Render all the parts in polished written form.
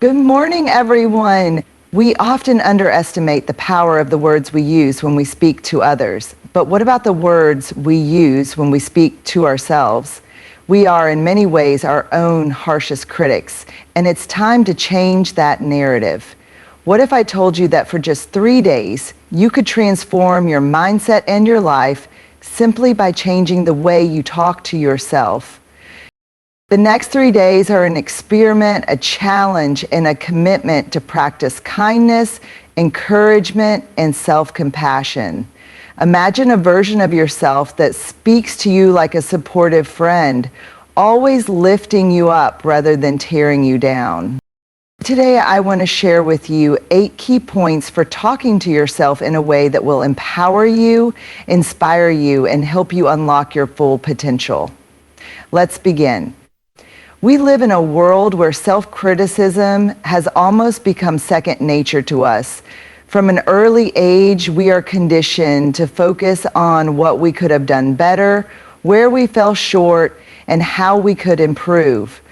Good morning, everyone. We often underestimate the power of the words we use when we speak to others. But what about the words we use when we speak to ourselves? We are, in many ways, our own harshest critics, and it's time to change that narrative. What if I told you that for just 3 days, you could transform your mindset and your life simply by changing the way you talk to yourself? The next 3 days are an experiment, a challenge, and a commitment to practice kindness, encouragement, and self-compassion. Imagine a version of yourself that speaks to you like a supportive friend, always lifting you up rather than tearing you down. Today, I want to share with you 8 key points for talking to yourself in a way that will empower you, inspire you, and help you unlock your full potential. Let's begin. We live in a world where self-criticism has almost become second nature to us. From an early age, we are conditioned to focus on what we could have done better, where we fell short, and how we could improve.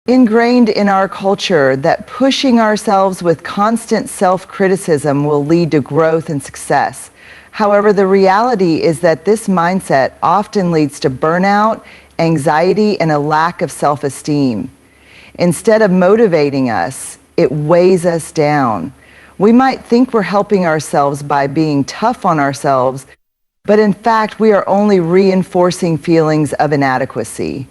Ingrained in our culture that pushing ourselves with constant self-criticism will lead to growth and success. However, the reality is that this mindset often leads to burnout, anxiety, and a lack of self-esteem. Instead of motivating us, it weighs us down. We might think we're helping ourselves by being tough on ourselves, but in fact, we are only reinforcing feelings of inadequacy.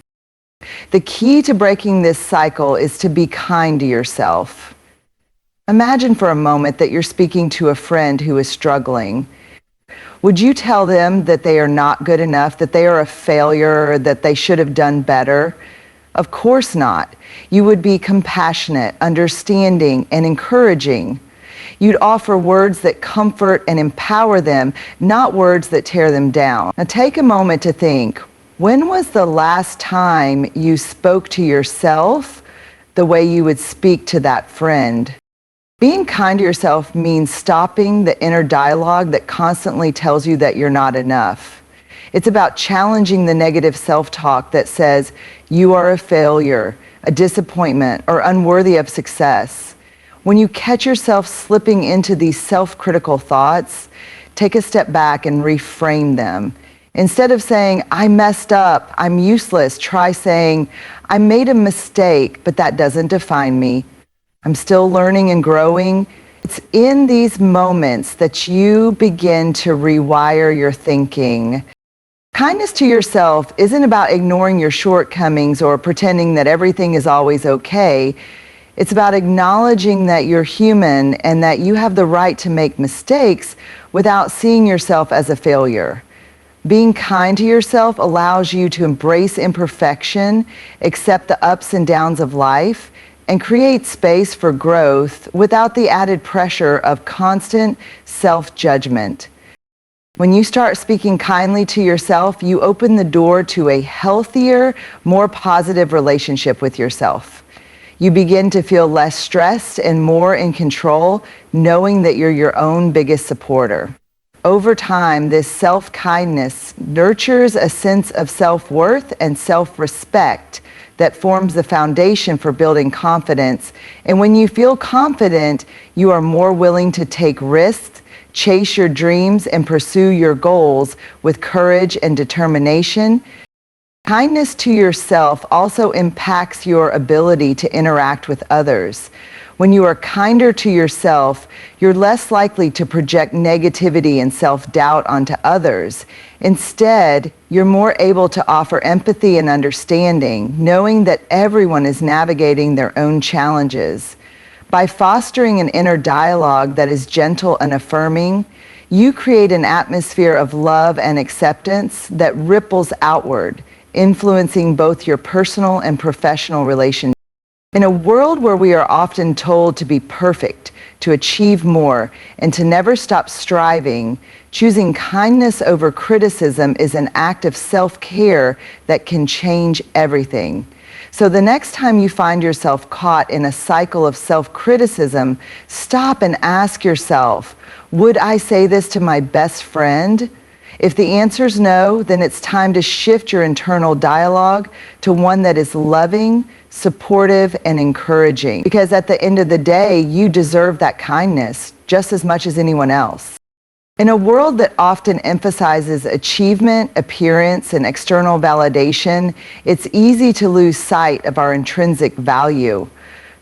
The key to breaking this cycle is to be kind to yourself. Imagine for a moment that you're speaking to a friend who is struggling. Would you tell them that they are not good enough, that they are a failure, or that they should have done better? Of course not. You would be compassionate, understanding, and encouraging. You'd offer words that comfort and empower them, not words that tear them down. Now take a moment to think, when was the last time you spoke to yourself the way you would speak to that friend? Being kind to yourself means stopping the inner dialogue that constantly tells you that you're not enough. It's about challenging the negative self-talk that says you are a failure, a disappointment, or unworthy of success. When you catch yourself slipping into these self-critical thoughts, take a step back and reframe them. Instead of saying, I messed up, I'm useless, try saying, I made a mistake, but that doesn't define me. I'm still learning and growing. It's in these moments that you begin to rewire your thinking. Kindness to yourself isn't about ignoring your shortcomings or pretending that everything is always okay. It's about acknowledging that you're human and that you have the right to make mistakes without seeing yourself as a failure. Being kind to yourself allows you to embrace imperfection, accept the ups and downs of life, and create space for growth without the added pressure of constant self-judgment. When you start speaking kindly to yourself, you open the door to a healthier, more positive relationship with yourself. You begin to feel less stressed and more in control, knowing that you're your own biggest supporter. Over time, this self-kindness nurtures a sense of self-worth and self-respect that forms the foundation for building confidence. And when you feel confident, you are more willing to take risks, chase your dreams, and pursue your goals with courage and determination. Kindness to yourself also impacts your ability to interact with others. When you are kinder to yourself, you're less likely to project negativity and self-doubt onto others. Instead, you're more able to offer empathy and understanding, knowing that everyone is navigating their own challenges. By fostering an inner dialogue that is gentle and affirming, you create an atmosphere of love and acceptance that ripples outward, influencing both your personal and professional relationships. In a world where we are often told to be perfect, to achieve more, and to never stop striving, choosing kindness over criticism is an act of self-care that can change everything. So the next time you find yourself caught in a cycle of self-criticism, stop and ask yourself, would I say this to my best friend? If the answer is no, then it's time to shift your internal dialogue to one that is loving, supportive, and encouraging. Because at the end of the day, you deserve that kindness just as much as anyone else. In a world that often emphasizes achievement, appearance, and external validation, it's easy to lose sight of our intrinsic value.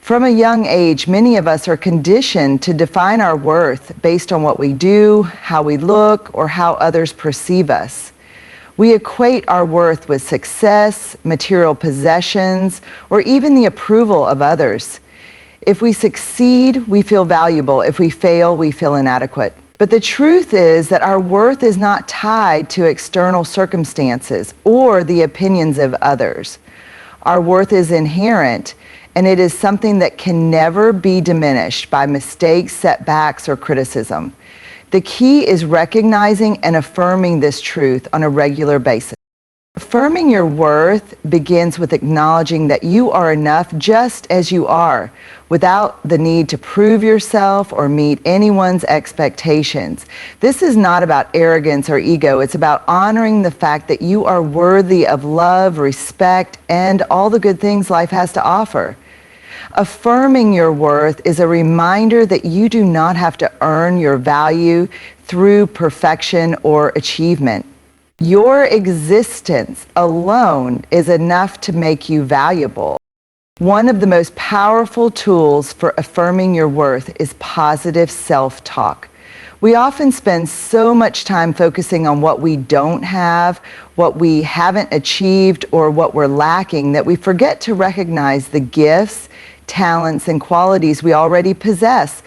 From a young age, many of us are conditioned to define our worth based on what we do, how we look, or how others perceive us. We equate our worth with success, material possessions, or even the approval of others. If we succeed, we feel valuable. If we fail, we feel inadequate. But the truth is that our worth is not tied to external circumstances or the opinions of others. Our worth is inherent, and it is something that can never be diminished by mistakes, setbacks, or criticism. The key is recognizing and affirming this truth on a regular basis. Affirming your worth begins with acknowledging that you are enough just as you are, without the need to prove yourself or meet anyone's expectations. This is not about arrogance or ego. It's about honoring the fact that you are worthy of love, respect, and all the good things life has to offer. Affirming your worth is a reminder that you do not have to earn your value through perfection or achievement. Your existence alone is enough to make you valuable. One of the most powerful tools for affirming your worth is positive self-talk. We often spend so much time focusing on what we don't have, what we haven't achieved, or what we're lacking that we forget to recognize the gifts, talents, and qualities we already possess.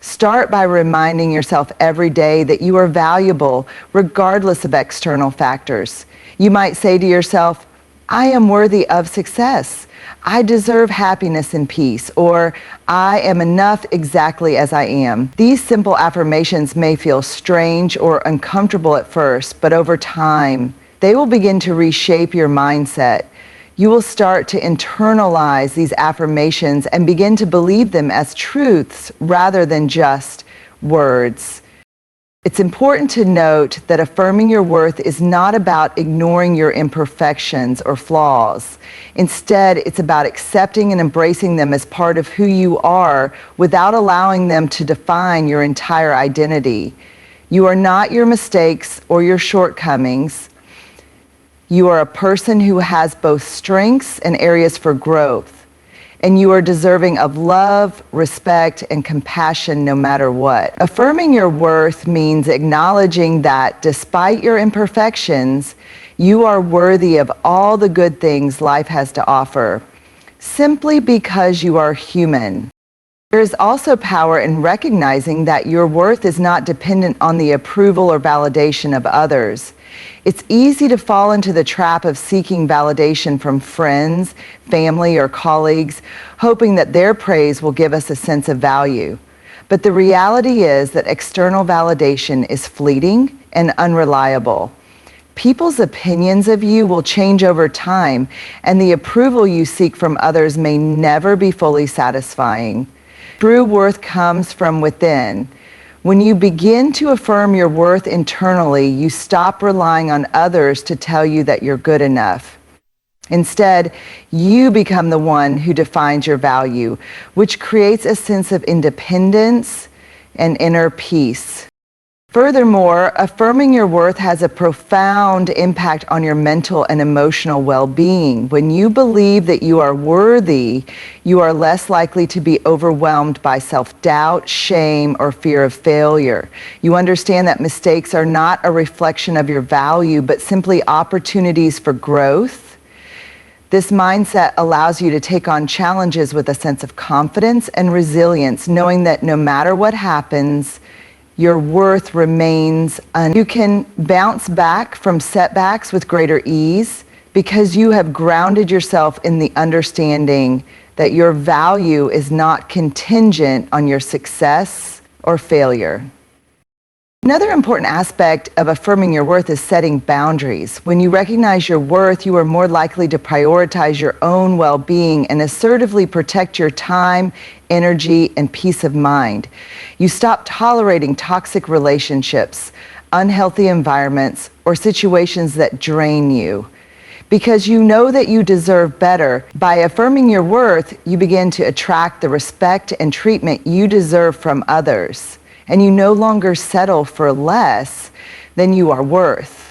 Start by reminding yourself every day that you are valuable regardless of external factors. You might say to yourself, I am worthy of success. I deserve happiness and peace, or I am enough exactly as I am. These simple affirmations may feel strange or uncomfortable at first, but over time, they will begin to reshape your mindset. You will start to internalize these affirmations and begin to believe them as truths rather than just words. It's important to note that affirming your worth is not about ignoring your imperfections or flaws. Instead, it's about accepting and embracing them as part of who you are without allowing them to define your entire identity. You are not your mistakes or your shortcomings. You are a person who has both strengths and areas for growth, and you are deserving of love, respect, and compassion no matter what. Affirming your worth means acknowledging that despite your imperfections, you are worthy of all the good things life has to offer, simply because you are human. There is also power in recognizing that your worth is not dependent on the approval or validation of others. It's easy to fall into the trap of seeking validation from friends, family, or colleagues, hoping that their praise will give us a sense of value. But the reality is that external validation is fleeting and unreliable. People's opinions of you will change over time, and the approval you seek from others may never be fully satisfying. True worth comes from within. When you begin to affirm your worth internally, you stop relying on others to tell you that you're good enough. Instead, you become the one who defines your value, which creates a sense of independence and inner peace. Furthermore, affirming your worth has a profound impact on your mental and emotional well-being. When you believe that you are worthy, you are less likely to be overwhelmed by self-doubt, shame, or fear of failure. You understand that mistakes are not a reflection of your value, but simply opportunities for growth. This mindset allows you to take on challenges with a sense of confidence and resilience, knowing that no matter what happens, your worth remains. You can bounce back from setbacks with greater ease because you have grounded yourself in the understanding that your value is not contingent on your success or failure. Another important aspect of affirming your worth is setting boundaries. When you recognize your worth, you are more likely to prioritize your own well-being and assertively protect your time, energy, and peace of mind. You stop tolerating toxic relationships, unhealthy environments, or situations that drain you. Because you know that you deserve better, by affirming your worth, you begin to attract the respect and treatment you deserve from others, and you no longer settle for less than you are worth.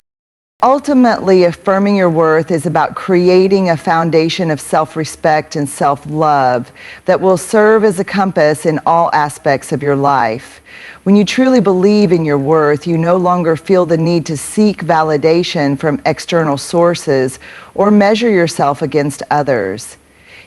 Ultimately, affirming your worth is about creating a foundation of self-respect and self-love that will serve as a compass in all aspects of your life. When you truly believe in your worth, you no longer feel the need to seek validation from external sources or measure yourself against others.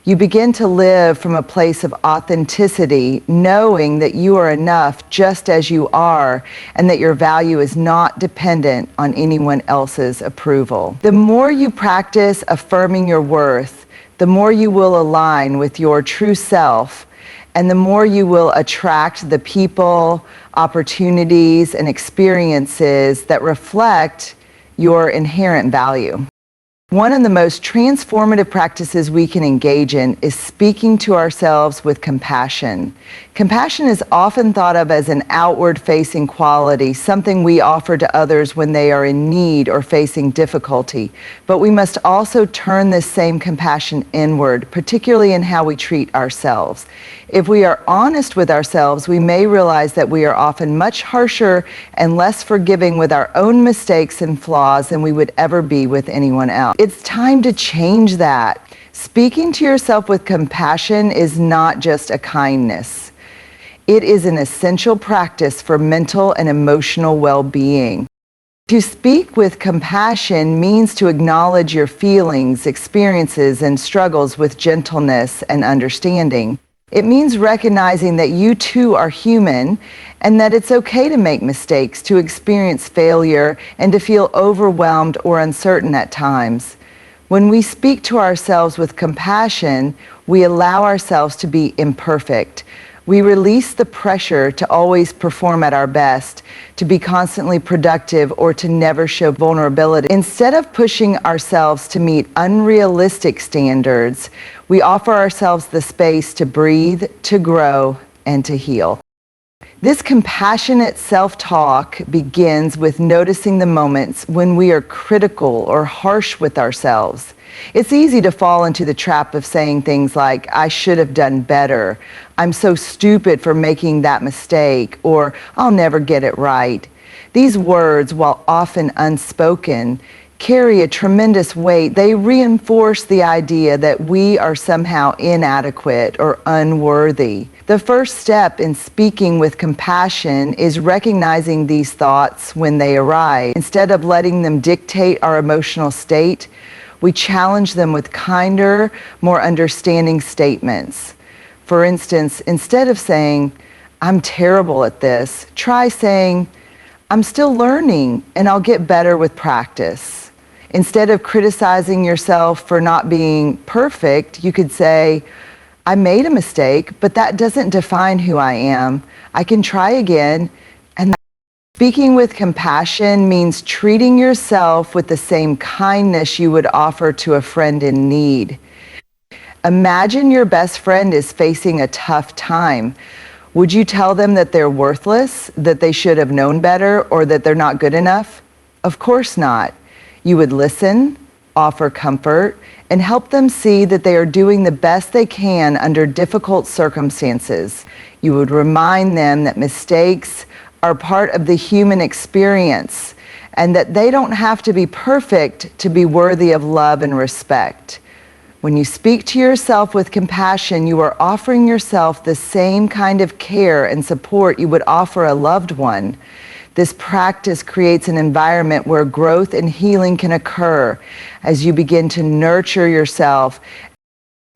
You begin to live from a place of authenticity, knowing that you are enough just as you are, and that your value is not dependent on anyone else's approval. The more you practice affirming your worth, the more you will align with your true self, and the more you will attract the people, opportunities, and experiences that reflect your inherent value. One of the most transformative practices we can engage in is speaking to ourselves with compassion. Compassion is often thought of as an outward-facing quality, something we offer to others when they are in need or facing difficulty. But we must also turn this same compassion inward, particularly in how we treat ourselves. If we are honest with ourselves, we may realize that we are often much harsher and less forgiving with our own mistakes and flaws than we would ever be with anyone else. It's time to change that. Speaking to yourself with compassion is not just a kindness. It is an essential practice for mental and emotional well-being. To speak with compassion means to acknowledge your feelings, experiences, and struggles with gentleness and understanding. It means recognizing that you too are human and that it's okay to make mistakes, to experience failure, and to feel overwhelmed or uncertain at times. When we speak to ourselves with compassion, we allow ourselves to be imperfect. We release the pressure to always perform at our best, to be constantly productive, or to never show vulnerability. Instead of pushing ourselves to meet unrealistic standards, we offer ourselves the space to breathe, to grow, and to heal. This compassionate self-talk begins with noticing the moments when we are critical or harsh with ourselves. It's easy to fall into the trap of saying things like, "I should have done better," "I'm so stupid for making that mistake," or "I'll never get it right." These words, while often unspoken, carry a tremendous weight. They reinforce the idea that we are somehow inadequate or unworthy. The first step in speaking with compassion is recognizing these thoughts when they arise. Instead of letting them dictate our emotional state, we challenge them with kinder, more understanding statements. For instance, instead of saying, "I'm terrible at this," try saying, "I'm still learning and I'll get better with practice." Instead of criticizing yourself for not being perfect, you could say, "I made a mistake, but that doesn't define who I am. I can try again." And speaking with compassion means treating yourself with the same kindness you would offer to a friend in need. Imagine your best friend is facing a tough time. Would you tell them that they're worthless, that they should have known better, or that they're not good enough? Of course not. You would listen, offer comfort, and help them see that they are doing the best they can under difficult circumstances. You would remind them that mistakes are part of the human experience and that they don't have to be perfect to be worthy of love and respect. When you speak to yourself with compassion, you are offering yourself the same kind of care and support you would offer a loved one. This practice creates an environment where growth and healing can occur as you begin to nurture yourself.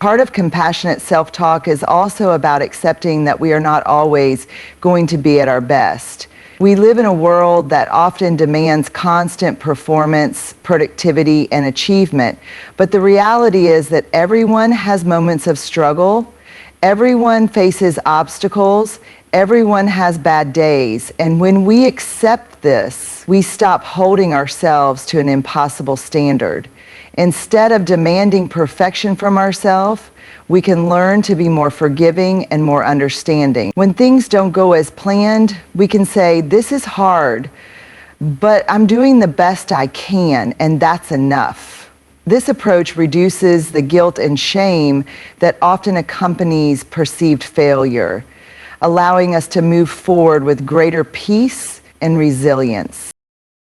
Part of compassionate self-talk is also about accepting that we are not always going to be at our best. We live in a world that often demands constant performance, productivity, and achievement. But the reality is that everyone has moments of struggle. Everyone faces obstacles. Everyone has bad days. And when we accept this, we stop holding ourselves to an impossible standard. Instead of demanding perfection from ourselves, we can learn to be more forgiving and more understanding. When things don't go as planned, we can say, "This is hard, but I'm doing the best I can, and that's enough. This approach reduces the guilt and shame that often accompanies perceived failure, allowing us to move forward with greater peace and resilience.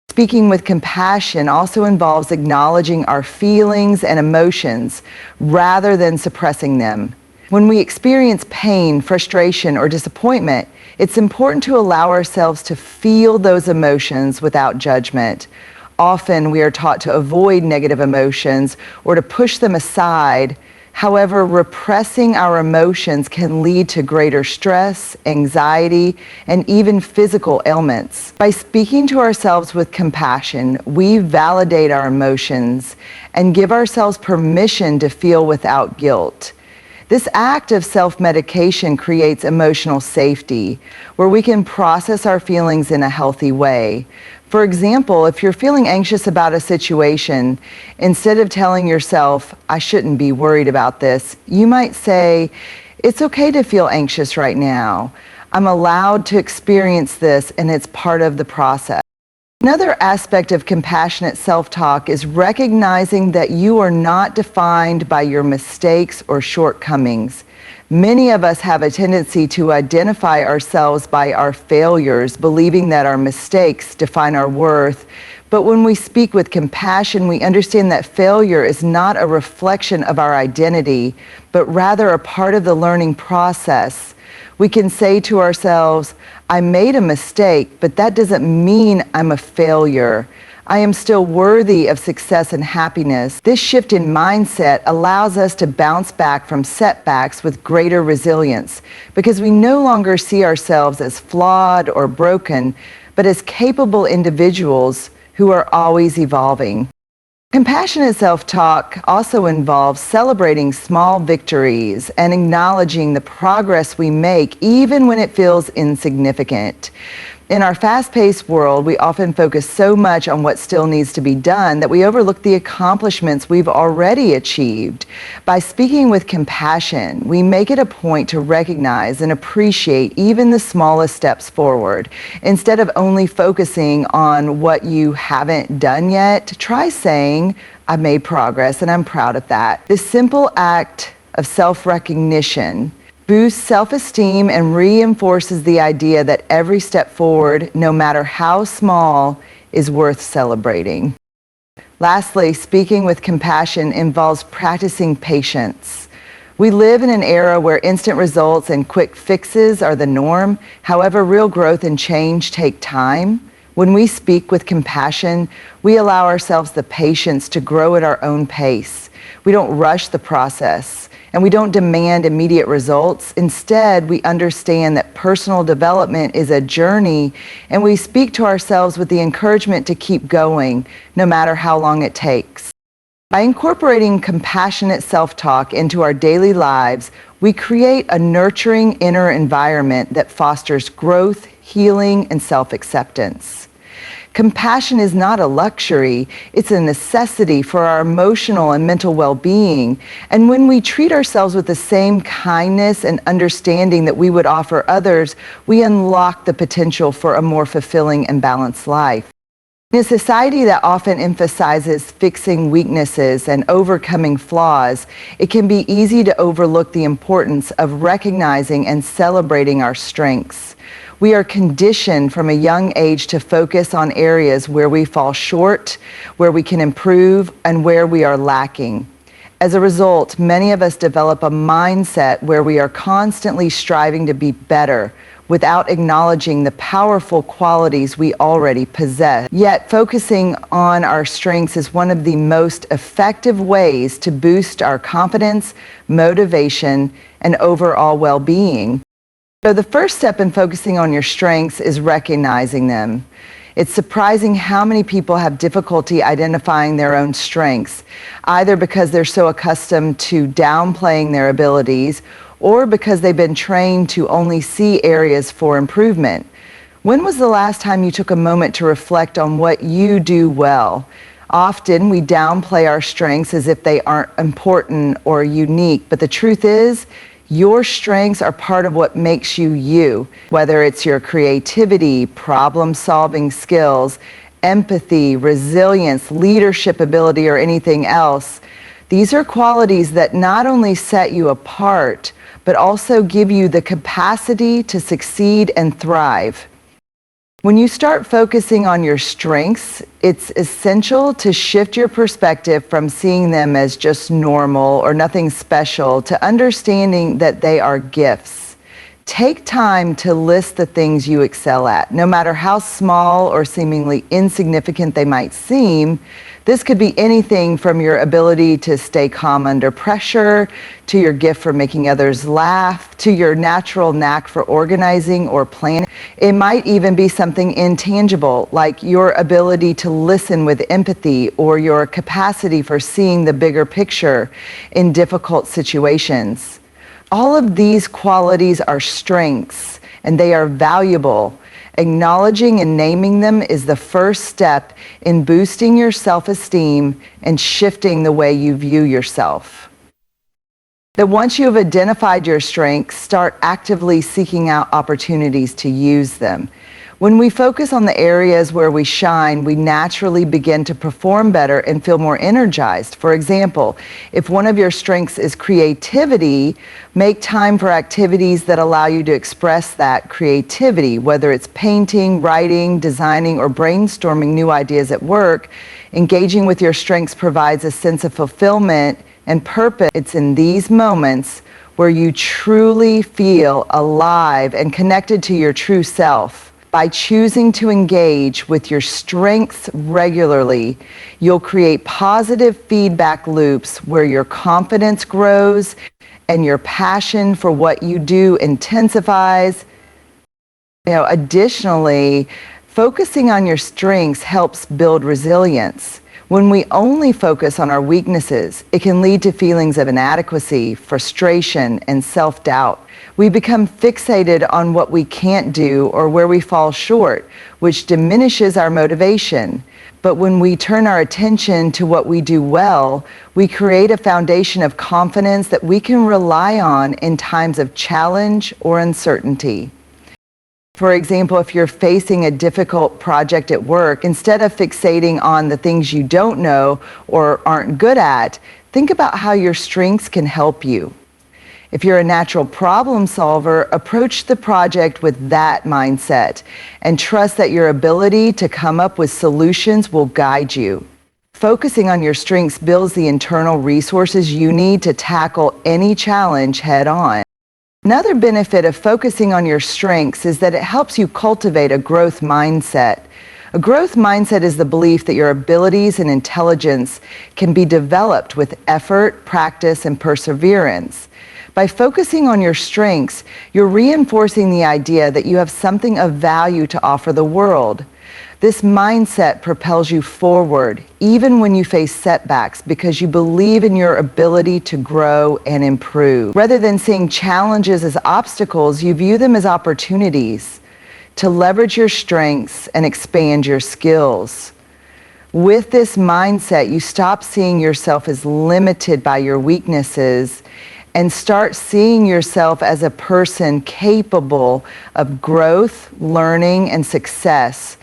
Speaking with compassion also involves acknowledging our feelings and emotions rather than suppressing them. When we experience pain, frustration, or disappointment, it's important to allow ourselves to feel those emotions without judgment. Often we are taught to avoid negative emotions or to push them aside. However, repressing our emotions can lead to greater stress, anxiety, and even physical ailments. By speaking to ourselves with compassion, we validate our emotions and give ourselves permission to feel without guilt. This act of self-medication creates emotional safety, where we can process our feelings in a healthy way. For example, if you're feeling anxious about a situation, instead of telling yourself, "I shouldn't be worried about this," you might say, "It's okay to feel anxious right now. I'm allowed to experience this, and it's part of the process." Another aspect of compassionate self-talk is recognizing that you are not defined by your mistakes or shortcomings. Many of us have a tendency to identify ourselves by our failures, believing that our mistakes define our worth. But when we speak with compassion, we understand that failure is not a reflection of our identity, but rather a part of the learning process. We can say to ourselves, "I made a mistake, but that doesn't mean I'm a failure. I am still worthy of success and happiness." This shift in mindset allows us to bounce back from setbacks with greater resilience because we no longer see ourselves as flawed or broken, but as capable individuals who are always evolving. Compassionate self-talk also involves celebrating small victories and acknowledging the progress we make even when it feels insignificant. In our fast-paced world, we often focus so much on what still needs to be done that we overlook the accomplishments we've already achieved. By speaking with compassion, we make it a point to recognize and appreciate even the smallest steps forward. Instead of only focusing on what you haven't done yet, try saying, "I've made progress and I'm proud of that." This simple act of self-recognition boosts self-esteem and reinforces the idea that every step forward, no matter how small, is worth celebrating. Lastly, speaking with compassion involves practicing patience. We live in an era where instant results and quick fixes are the norm. However, real growth and change take time. When we speak with compassion, we allow ourselves the patience to grow at our own pace. We don't rush the process, and we don't demand immediate results. Instead, we understand that personal development is a journey, and we speak to ourselves with the encouragement to keep going, no matter how long it takes. By incorporating compassionate self-talk into our daily lives, we create a nurturing inner environment that fosters growth, healing, and self-acceptance. Compassion is not a luxury, it's a necessity for our emotional and mental well-being. And when we treat ourselves with the same kindness and understanding that we would offer others, we unlock the potential for a more fulfilling and balanced life. In a society that often emphasizes fixing weaknesses and overcoming flaws, it can be easy to overlook the importance of recognizing and celebrating our strengths. We are conditioned from a young age to focus on areas where we fall short, where we can improve, and where we are lacking. As a result, many of us develop a mindset where we are constantly striving to be better without acknowledging the powerful qualities we already possess. Yet, focusing on our strengths is one of the most effective ways to boost our confidence, motivation, and overall well-being. So the first step in focusing on your strengths is recognizing them. It's surprising how many people have difficulty identifying their own strengths, either because they're so accustomed to downplaying their abilities or because they've been trained to only see areas for improvement. When was the last time you took a moment to reflect on what you do well? Often we downplay our strengths as if they aren't important or unique, but the truth is, your strengths are part of what makes you you, whether it's your creativity, problem-solving skills, empathy, resilience, leadership ability, or anything else. These are qualities that not only set you apart, but also give you the capacity to succeed and thrive. When you start focusing on your strengths, it's essential to shift your perspective from seeing them as just normal or nothing special to understanding that they are gifts. Take time to list the things you excel at, no matter how small or seemingly insignificant they might seem. This could be anything from your ability to stay calm under pressure, to your gift for making others laugh, to your natural knack for organizing or planning. It might even be something intangible, like your ability to listen with empathy or your capacity for seeing the bigger picture in difficult situations. All of these qualities are strengths, and they are valuable. Acknowledging and naming them is the first step in boosting your self-esteem and shifting the way you view yourself. That once you have identified your strengths, start actively seeking out opportunities to use them. When we focus on the areas where we shine, we naturally begin to perform better and feel more energized. For example, if one of your strengths is creativity, make time for activities that allow you to express that creativity, whether it's painting, writing, designing, or brainstorming new ideas at work. Engaging with your strengths provides a sense of fulfillment and purpose. It's in these moments where you truly feel alive and connected to your true self. By choosing to engage with your strengths regularly, you'll create positive feedback loops where your confidence grows and your passion for what you do intensifies. Additionally, focusing on your strengths helps build resilience. When we only focus on our weaknesses, it can lead to feelings of inadequacy, frustration, and self-doubt. We become fixated on what we can't do or where we fall short, which diminishes our motivation. But when we turn our attention to what we do well, we create a foundation of confidence that we can rely on in times of challenge or uncertainty. For example, if you're facing a difficult project at work, instead of fixating on the things you don't know or aren't good at, think about how your strengths can help you. If you're a natural problem solver, approach the project with that mindset and trust that your ability to come up with solutions will guide you. Focusing on your strengths builds the internal resources you need to tackle any challenge head on. Another benefit of focusing on your strengths is that it helps you cultivate a growth mindset. A growth mindset is the belief that your abilities and intelligence can be developed with effort, practice, and perseverance. By focusing on your strengths, you're reinforcing the idea that you have something of value to offer the world. This mindset propels you forward, even when you face setbacks, because you believe in your ability to grow and improve. Rather than seeing challenges as obstacles, you view them as opportunities to leverage your strengths and expand your skills. With this mindset, you stop seeing yourself as limited by your weaknesses and start seeing yourself as a person capable of growth, learning, and success.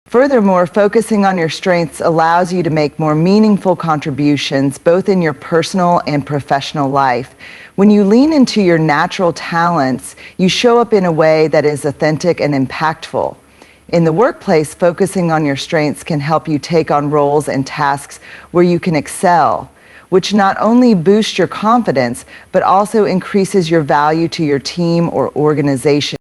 Furthermore, focusing on your strengths allows you to make more meaningful contributions both in your personal and professional life. When you lean into your natural talents, you show up in a way that is authentic and impactful. In the workplace, focusing on your strengths can help you take on roles and tasks where you can excel, which not only boosts your confidence, but also increases your value to your team or organization.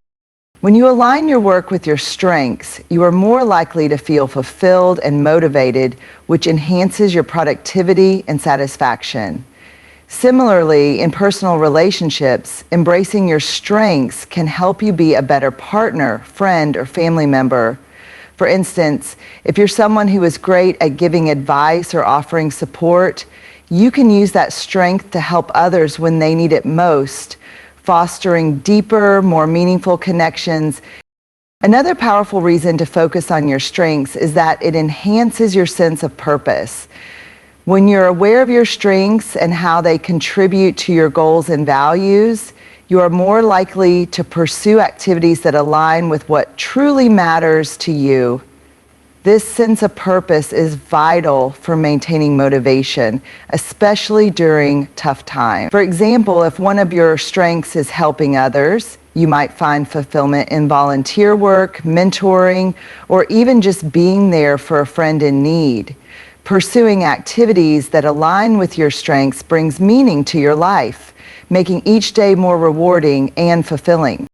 When you align your work with your strengths, you are more likely to feel fulfilled and motivated, which enhances your productivity and satisfaction. Similarly, in personal relationships, embracing your strengths can help you be a better partner, friend, or family member. For instance, if you're someone who is great at giving advice or offering support, you can use that strength to help others when they need it most, fostering deeper, more meaningful connections. Another powerful reason to focus on your strengths is that it enhances your sense of purpose. When you're aware of your strengths and how they contribute to your goals and values, you are more likely to pursue activities that align with what truly matters to you. This sense of purpose is vital for maintaining motivation, especially during tough times. For example, if one of your strengths is helping others, you might find fulfillment in volunteer work, mentoring, or even just being there for a friend in need. Pursuing activities that align with your strengths brings meaning to your life, making each day more rewarding and fulfilling.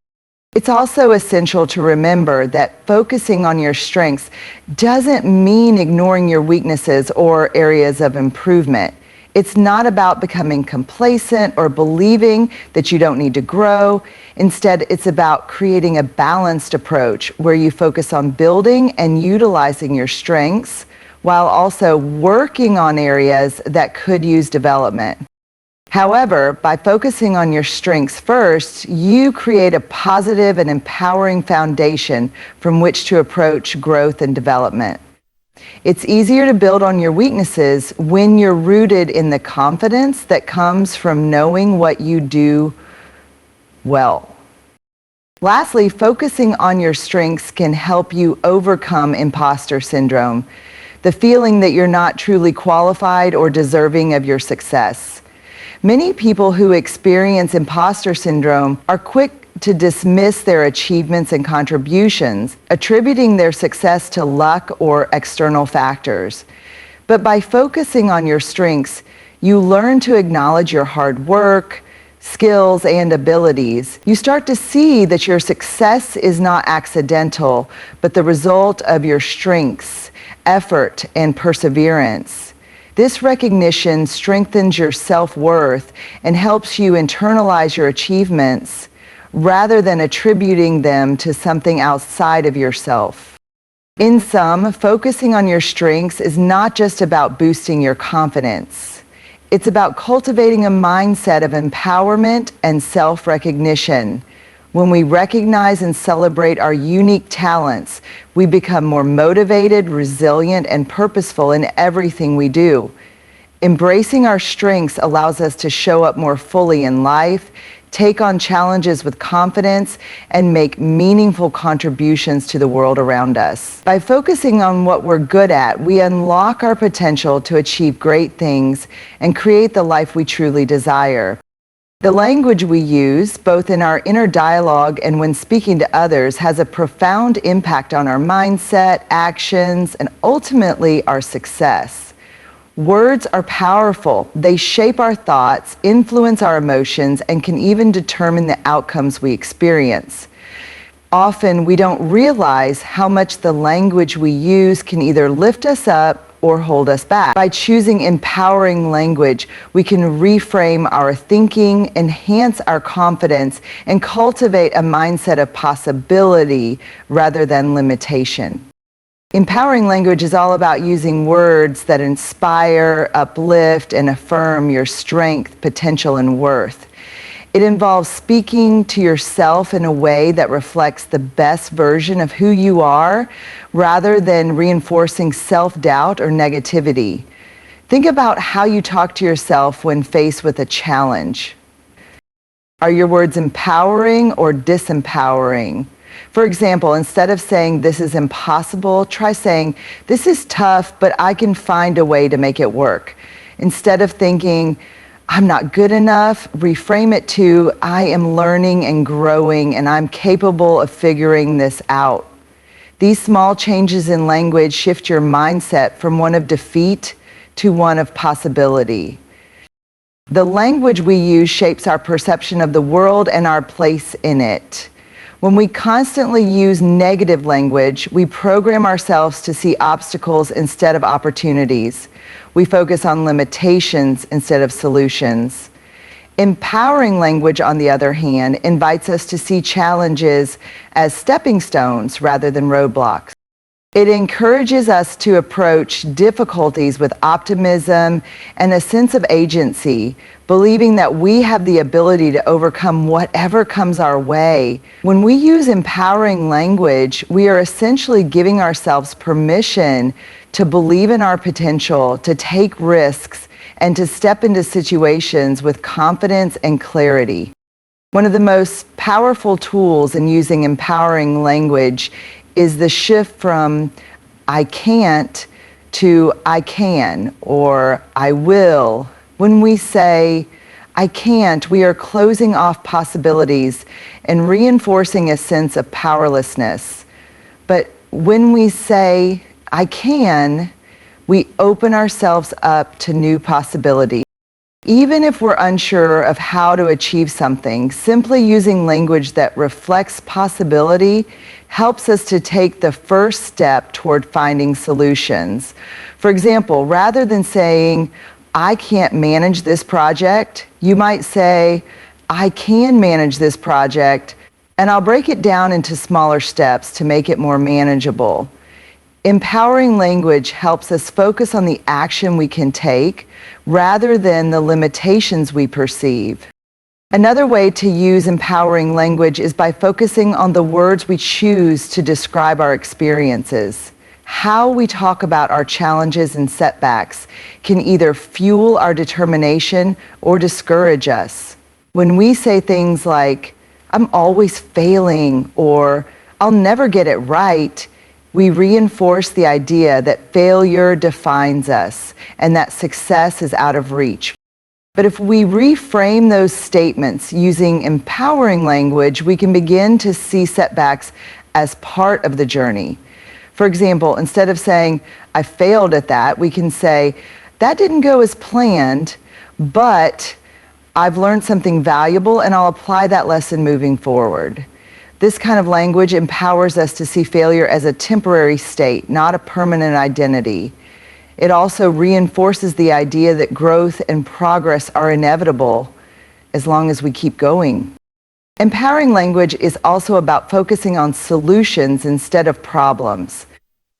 It's also essential to remember that focusing on your strengths doesn't mean ignoring your weaknesses or areas of improvement. It's not about becoming complacent or believing that you don't need to grow. Instead, it's about creating a balanced approach where you focus on building and utilizing your strengths while also working on areas that could use development. However, by focusing on your strengths first, you create a positive and empowering foundation from which to approach growth and development. It's easier to build on your weaknesses when you're rooted in the confidence that comes from knowing what you do well. Lastly, focusing on your strengths can help you overcome imposter syndrome, the feeling that you're not truly qualified or deserving of your success. Many people who experience imposter syndrome are quick to dismiss their achievements and contributions, attributing their success to luck or external factors. But by focusing on your strengths, you learn to acknowledge your hard work, skills, and abilities. You start to see that your success is not accidental, but the result of your strengths, effort, and perseverance. This recognition strengthens your self-worth and helps you internalize your achievements rather than attributing them to something outside of yourself. In sum, focusing on your strengths is not just about boosting your confidence. It's about cultivating a mindset of empowerment and self-recognition. When we recognize and celebrate our unique talents, we become more motivated, resilient, and purposeful in everything we do. Embracing our strengths allows us to show up more fully in life, take on challenges with confidence, and make meaningful contributions to the world around us. By focusing on what we're good at, we unlock our potential to achieve great things and create the life we truly desire. The language we use, both in our inner dialogue and when speaking to others, has a profound impact on our mindset, actions, and ultimately our success. Words are powerful. They shape our thoughts, influence our emotions, and can even determine the outcomes we experience. Often we don't realize how much the language we use can either lift us up or hold us back. By choosing empowering language, we can reframe our thinking, enhance our confidence, and cultivate a mindset of possibility rather than limitation. Empowering language is all about using words that inspire, uplift, and affirm your strength, potential, and worth. It involves speaking to yourself in a way that reflects the best version of who you are, rather than reinforcing self-doubt or negativity. Think about how you talk to yourself when faced with a challenge. Are your words empowering or disempowering? For example, instead of saying, "This is impossible," try saying, "This is tough, but I can find a way to make it work." Instead of thinking, "I'm not good enough," reframe it to, "I am learning and growing, and I'm capable of figuring this out." These small changes in language shift your mindset from one of defeat to one of possibility. The language we use shapes our perception of the world and our place in it. When we constantly use negative language, we program ourselves to see obstacles instead of opportunities. We focus on limitations instead of solutions. Empowering language, on the other hand, invites us to see challenges as stepping stones rather than roadblocks. It encourages us to approach difficulties with optimism and a sense of agency, believing that we have the ability to overcome whatever comes our way. When we use empowering language, we are essentially giving ourselves permission to believe in our potential, to take risks, and to step into situations with confidence and clarity. One of the most powerful tools in using empowering language is the shift from I can't to I can or I will. When we say I can't, we are closing off possibilities and reinforcing a sense of powerlessness. But when we say I can, we open ourselves up to new possibilities. Even if we're unsure of how to achieve something, simply using language that reflects possibility helps us to take the first step toward finding solutions. For example, rather than saying, I can't manage this project, you might say, I can manage this project, and I'll break it down into smaller steps to make it more manageable. Empowering language helps us focus on the action we can take rather than the limitations we perceive. Another way to use empowering language is by focusing on the words we choose to describe our experiences. How we talk about our challenges and setbacks can either fuel our determination or discourage us. When we say things like, I'm always failing, or I'll never get it right, we reinforce the idea that failure defines us and that success is out of reach. But if we reframe those statements using empowering language, we can begin to see setbacks as part of the journey. For example, instead of saying, I failed at that, we can say, that didn't go as planned, but I've learned something valuable and I'll apply that lesson moving forward. This kind of language empowers us to see failure as a temporary state, not a permanent identity. It also reinforces the idea that growth and progress are inevitable as long as we keep going. Empowering language is also about focusing on solutions instead of problems.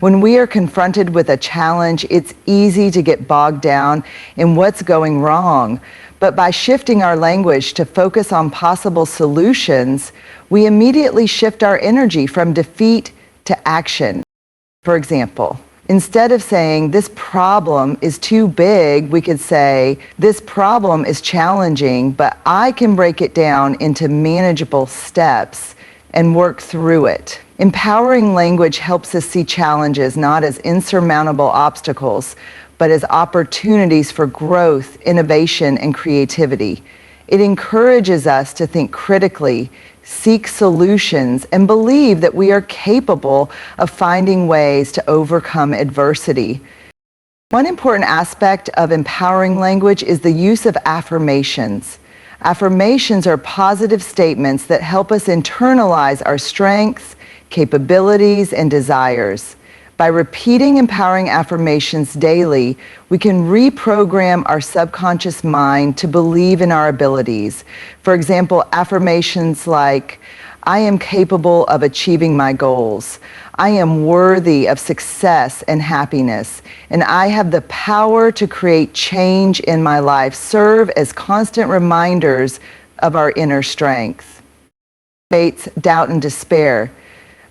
When we are confronted with a challenge, it's easy to get bogged down in what's going wrong. But by shifting our language to focus on possible solutions, we immediately shift our energy from defeat to action. For example, instead of saying, this problem is too big, we could say, this problem is challenging, but I can break it down into manageable steps and work through it. Empowering language helps us see challenges not as insurmountable obstacles, but as opportunities for growth, innovation, and creativity. It encourages us to think critically, seek solutions, and believe that we are capable of finding ways to overcome adversity. One important aspect of empowering language is the use of affirmations. Affirmations are positive statements that help us internalize our strengths, capabilities, and desires. By repeating empowering affirmations daily, we can reprogram our subconscious mind to believe in our abilities. For example, affirmations like, I am capable of achieving my goals. I am worthy of success and happiness, and I have the power to create change in my life serve as constant reminders of our inner strength. Faith, doubt, and despair.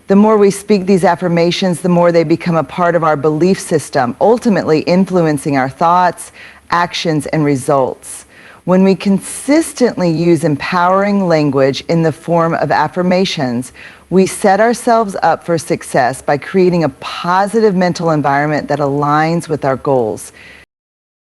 The more we speak these affirmations, the more they become a part of our belief system, ultimately influencing our thoughts, actions, and results. When we consistently use empowering language in the form of affirmations, we set ourselves up for success by creating a positive mental environment that aligns with our goals.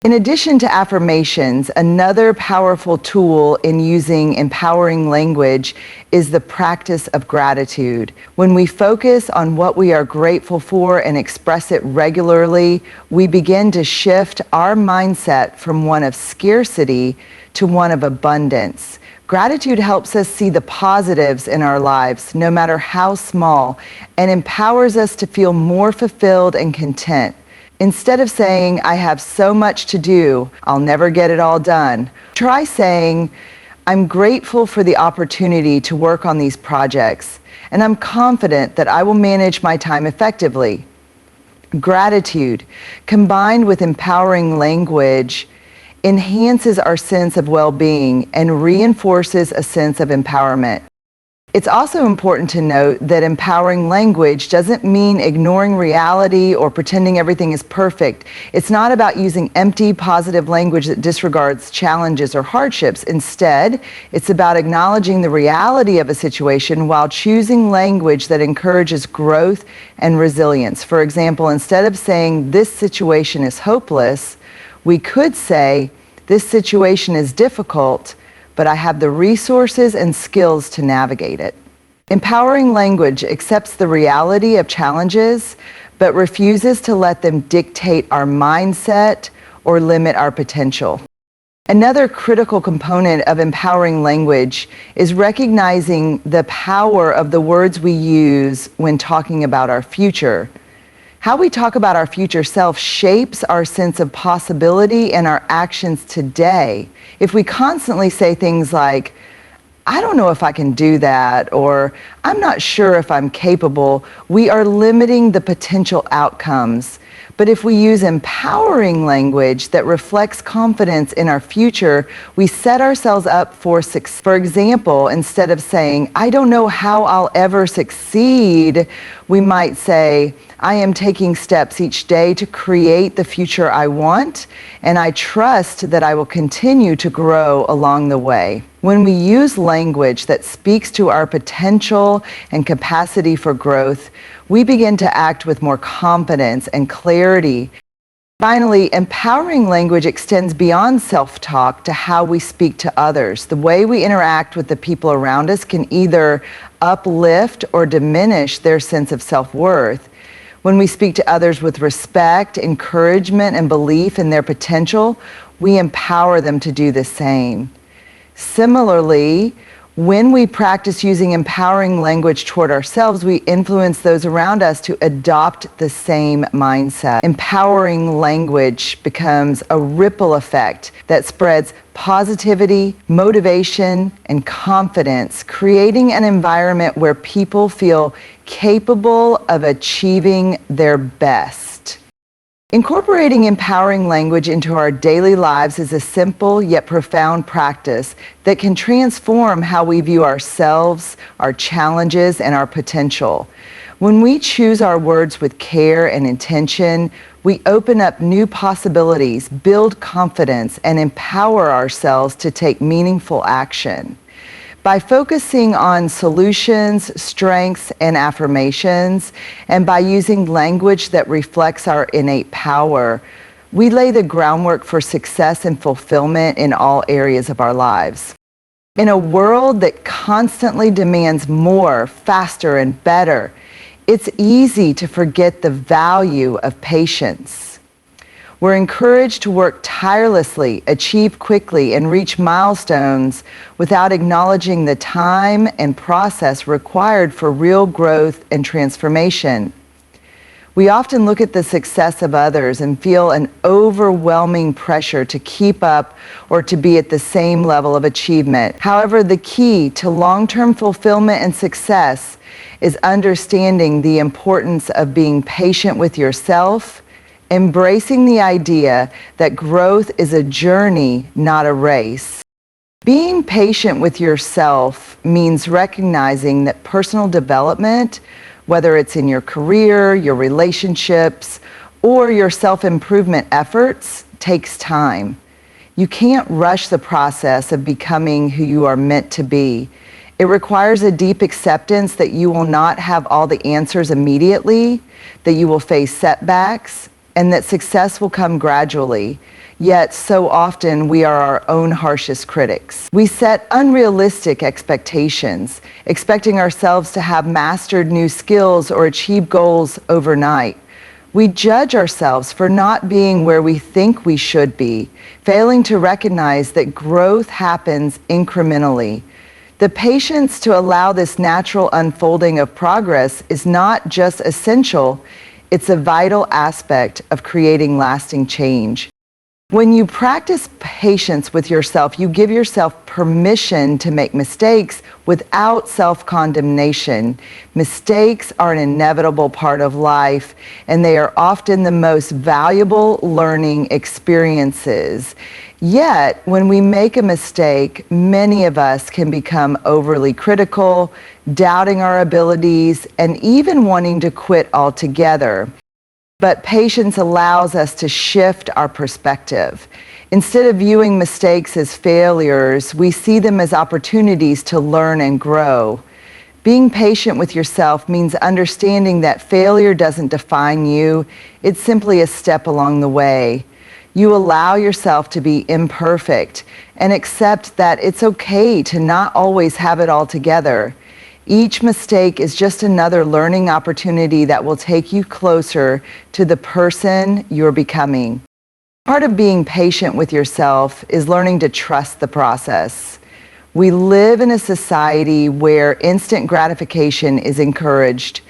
In addition to affirmations, another powerful tool in using empowering language is the practice of gratitude. When we focus on what we are grateful for and express it regularly, we begin to shift our mindset from one of scarcity to one of abundance. Gratitude helps us see the positives in our lives, no matter how small, and empowers us to feel more fulfilled and content. Instead of saying, I have so much to do, I'll never get it all done, try saying, I'm grateful for the opportunity to work on these projects, and I'm confident that I will manage my time effectively. Gratitude, combined with empowering language, enhances our sense of well-being and reinforces a sense of empowerment. It's also important to note that empowering language doesn't mean ignoring reality or pretending everything is perfect. It's not about using empty, positive language that disregards challenges or hardships. Instead, it's about acknowledging the reality of a situation while choosing language that encourages growth and resilience. For example, instead of saying, "This situation is hopeless," we could say, "This situation is difficult, but I have the resources and skills to navigate it." Empowering language accepts the reality of challenges, but refuses to let them dictate our mindset or limit our potential. Another critical component of empowering language is recognizing the power of the words we use when talking about our future. How we talk about our future self shapes our sense of possibility and our actions today. If we constantly say things like, "I don't know if I can do that," or "I'm not sure if I'm capable," we are limiting the potential outcomes. But if we use empowering language that reflects confidence in our future, we set ourselves up for success. For example, instead of saying, "I don't know how I'll ever succeed," we might say, "I am taking steps each day to create the future I want, and I trust that I will continue to grow along the way." When we use language that speaks to our potential and capacity for growth, we begin to act with more confidence and clarity. Finally, empowering language extends beyond self-talk to how we speak to others. The way we interact with the people around us can either uplift or diminish their sense of self-worth. When we speak to others with respect, encouragement, and belief in their potential, we empower them to do the same. Similarly, when we practice using empowering language toward ourselves, we influence those around us to adopt the same mindset. Empowering language becomes a ripple effect that spreads positivity, motivation, and confidence, creating an environment where people feel capable of achieving their best. Incorporating empowering language into our daily lives is a simple yet profound practice that can transform how we view ourselves, our challenges, and our potential. When we choose our words with care and intention, we open up new possibilities, build confidence, and empower ourselves to take meaningful action. By focusing on solutions, strengths, and affirmations, and by using language that reflects our innate power, we lay the groundwork for success and fulfillment in all areas of our lives. In a world that constantly demands more, faster, and better, it's easy to forget the value of patience. We're encouraged to work tirelessly, achieve quickly, and reach milestones without acknowledging the time and process required for real growth and transformation. We often look at the success of others and feel an overwhelming pressure to keep up or to be at the same level of achievement. However, the key to long-term fulfillment and success is understanding the importance of being patient with yourself, embracing the idea that growth is a journey, not a race. Being patient with yourself means recognizing that personal development, whether it's in your career, your relationships, or your self-improvement efforts, takes time. You can't rush the process of becoming who you are meant to be. It requires a deep acceptance that you will not have all the answers immediately, that you will face setbacks, and that success will come gradually. Yet, so often, we are our own harshest critics. We set unrealistic expectations, expecting ourselves to have mastered new skills or achieve goals overnight. We judge ourselves for not being where we think we should be, failing to recognize that growth happens incrementally. The patience to allow this natural unfolding of progress is not just essential, it's a vital aspect of creating lasting change. When you practice patience with yourself, you give yourself permission to make mistakes without self-condemnation. Mistakes are an inevitable part of life, and they are often the most valuable learning experiences. Yet, when we make a mistake, many of us can become overly critical, doubting our abilities, and even wanting to quit altogether. But patience allows us to shift our perspective. Instead of viewing mistakes as failures, we see them as opportunities to learn and grow. Being patient with yourself means understanding that failure doesn't define you, it's simply a step along the way. You allow yourself to be imperfect and accept that it's okay to not always have it all together. Each mistake is just another learning opportunity that will take you closer to the person you're becoming. Part of being patient with yourself is learning to trust the process. We live in a society where instant gratification is encouraged.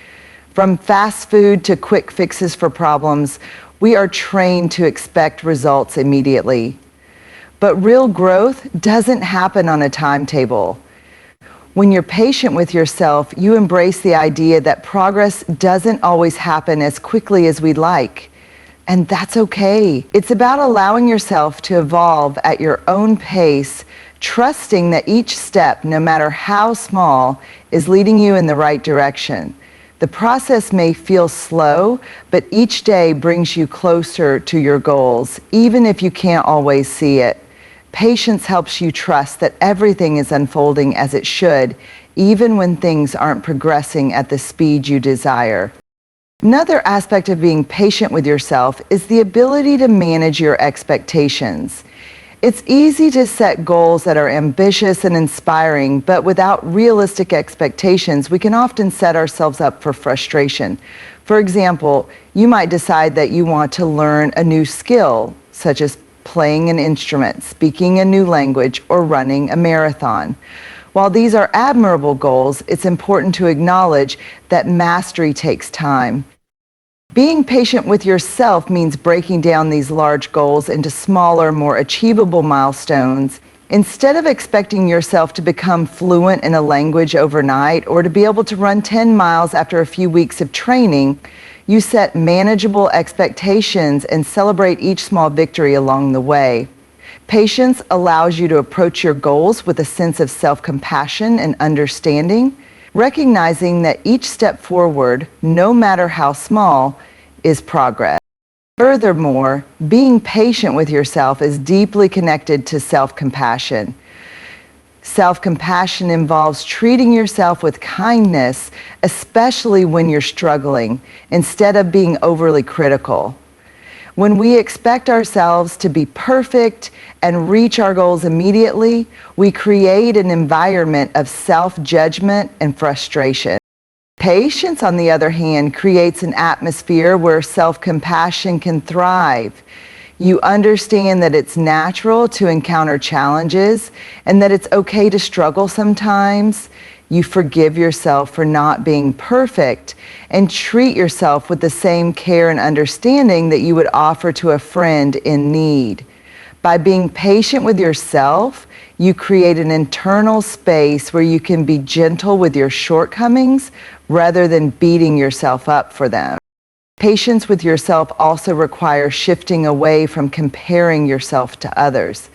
From fast food to quick fixes for problems, we are trained to expect results immediately. But real growth doesn't happen on a timetable. When you're patient with yourself, you embrace the idea that progress doesn't always happen as quickly as we'd like. And that's okay. It's about allowing yourself to evolve at your own pace, trusting that each step, no matter how small, is leading you in the right direction. The process may feel slow, but each day brings you closer to your goals, even if you can't always see it. Patience helps you trust that everything is unfolding as it should, even when things aren't progressing at the speed you desire. Another aspect of being patient with yourself is the ability to manage your expectations. It's easy to set goals that are ambitious and inspiring, but without realistic expectations, we can often set ourselves up for frustration. For example, you might decide that you want to learn a new skill, such as playing an instrument, speaking a new language, or running a marathon. While these are admirable goals, it's important to acknowledge that mastery takes time. Being patient with yourself means breaking down these large goals into smaller, more achievable milestones. Instead of expecting yourself to become fluent in a language overnight or to be able to run 10 miles after a few weeks of training, you set manageable expectations and celebrate each small victory along the way. Patience allows you to approach your goals with a sense of self-compassion and understanding, recognizing that each step forward, no matter how small, is progress. Furthermore, being patient with yourself is deeply connected to self-compassion. Self-compassion involves treating yourself with kindness, especially when you're struggling, instead of being overly critical. When we expect ourselves to be perfect and reach our goals immediately, we create an environment of self-judgment and frustration. Patience, on the other hand, creates an atmosphere where self-compassion can thrive. You understand that it's natural to encounter challenges and that it's okay to struggle sometimes. You forgive yourself for not being perfect and treat yourself with the same care and understanding that you would offer to a friend in need. By being patient with yourself, you create an internal space where you can be gentle with your shortcomings rather than beating yourself up for them. Patience with yourself also requires shifting away from comparing yourself to others.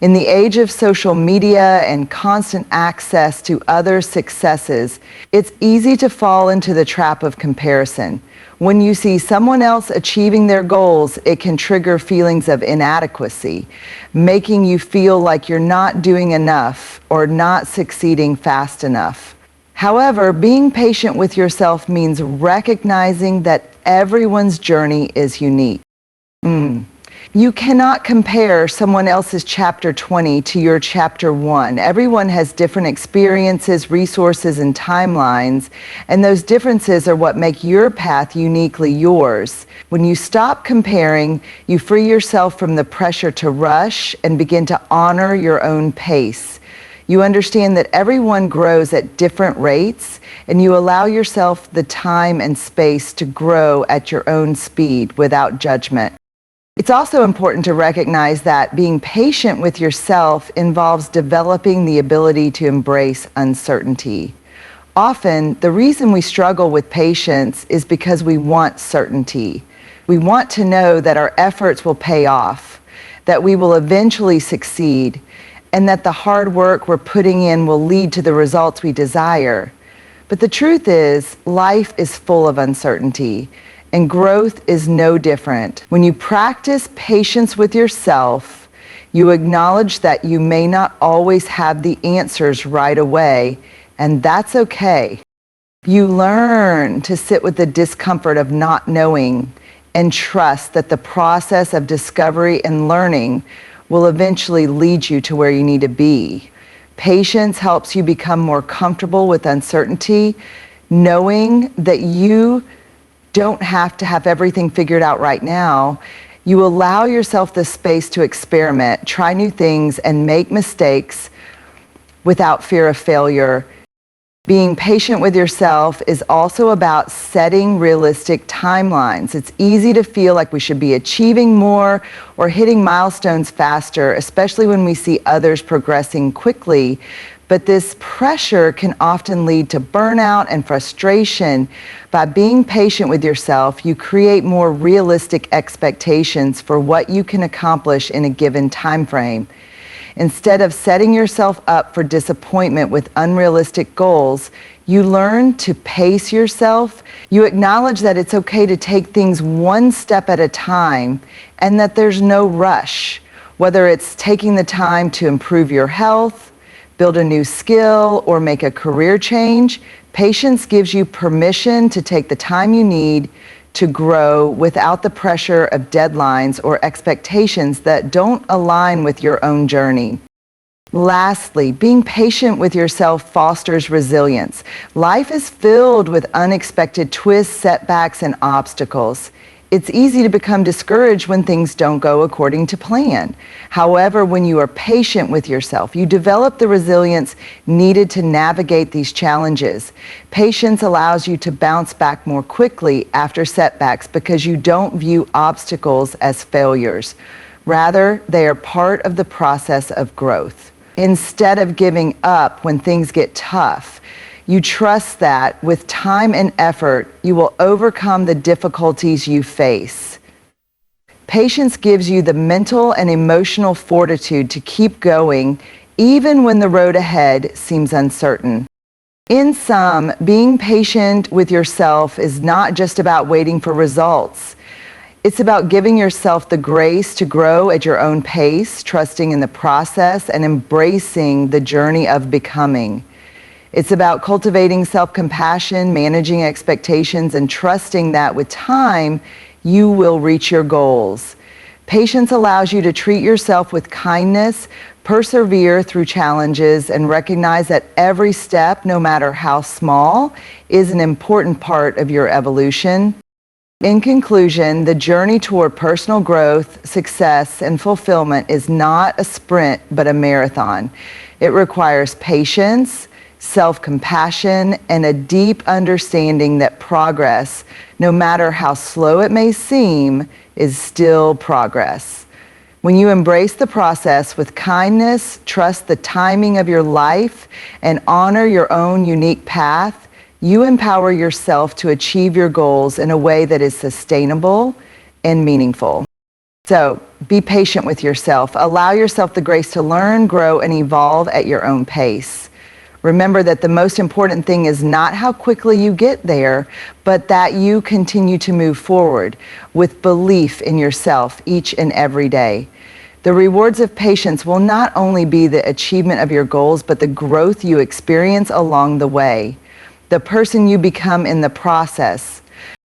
In the age of social media and constant access to others' successes, it's easy to fall into the trap of comparison. When you see someone else achieving their goals, it can trigger feelings of inadequacy, making you feel like you're not doing enough or not succeeding fast enough. However, being patient with yourself means recognizing that everyone's journey is unique. You cannot compare someone else's chapter 20 to your chapter 1. Everyone has different experiences, resources, and timelines, and those differences are what make your path uniquely yours. When you stop comparing, you free yourself from the pressure to rush and begin to honor your own pace. You understand that everyone grows at different rates, and you allow yourself the time and space to grow at your own speed without judgment. It's also important to recognize that being patient with yourself involves developing the ability to embrace uncertainty. Often, the reason we struggle with patience is because we want certainty. We want to know that our efforts will pay off, that we will eventually succeed, and that the hard work we're putting in will lead to the results we desire. But the truth is, life is full of uncertainty, and growth is no different. When you practice patience with yourself, you acknowledge that you may not always have the answers right away, and that's okay. You learn to sit with the discomfort of not knowing and trust that the process of discovery and learning will eventually lead you to where you need to be. Patience helps you become more comfortable with uncertainty, knowing that you don't have to have everything figured out right now. You allow yourself the space to experiment, try new things, and make mistakes without fear of failure. Being patient with yourself is also about setting realistic timelines. It's easy to feel like we should be achieving more or hitting milestones faster, especially when we see others progressing quickly. But this pressure can often lead to burnout and frustration. By being patient with yourself, you create more realistic expectations for what you can accomplish in a given time frame. Instead of setting yourself up for disappointment with unrealistic goals, you learn to pace yourself. You acknowledge that it's okay to take things one step at a time and that there's no rush. Whether it's taking the time to improve your health, build a new skill, or make a career change, patience gives you permission to take the time you need to grow without the pressure of deadlines or expectations that don't align with your own journey. Lastly, being patient with yourself fosters resilience. Life is filled with unexpected twists, setbacks, and obstacles. It's easy to become discouraged when things don't go according to plan. However, when you are patient with yourself, you develop the resilience needed to navigate these challenges. Patience allows you to bounce back more quickly after setbacks because you don't view obstacles as failures. Rather, they are part of the process of growth. Instead of giving up when things get tough, you trust that with time and effort, you will overcome the difficulties you face. Patience gives you the mental and emotional fortitude to keep going, even when the road ahead seems uncertain. In sum, being patient with yourself is not just about waiting for results. It's about giving yourself the grace to grow at your own pace, trusting in the process, and embracing the journey of becoming. It's about cultivating self-compassion, managing expectations, and trusting that with time, you will reach your goals. Patience allows you to treat yourself with kindness, persevere through challenges, and recognize that every step, no matter how small, is an important part of your evolution. In conclusion, the journey toward personal growth, success, and fulfillment is not a sprint, but a marathon. It requires patience, self-compassion, and a deep understanding that progress, no matter how slow it may seem, is still progress. When you embrace the process with kindness, trust the timing of your life, and honor your own unique path, you empower yourself to achieve your goals in a way that is sustainable and meaningful. So, be patient with yourself. Allow yourself the grace to learn, grow, and evolve at your own pace. Remember that the most important thing is not how quickly you get there, but that you continue to move forward with belief in yourself each and every day. The rewards of patience will not only be the achievement of your goals, but the growth you experience along the way, the person you become in the process.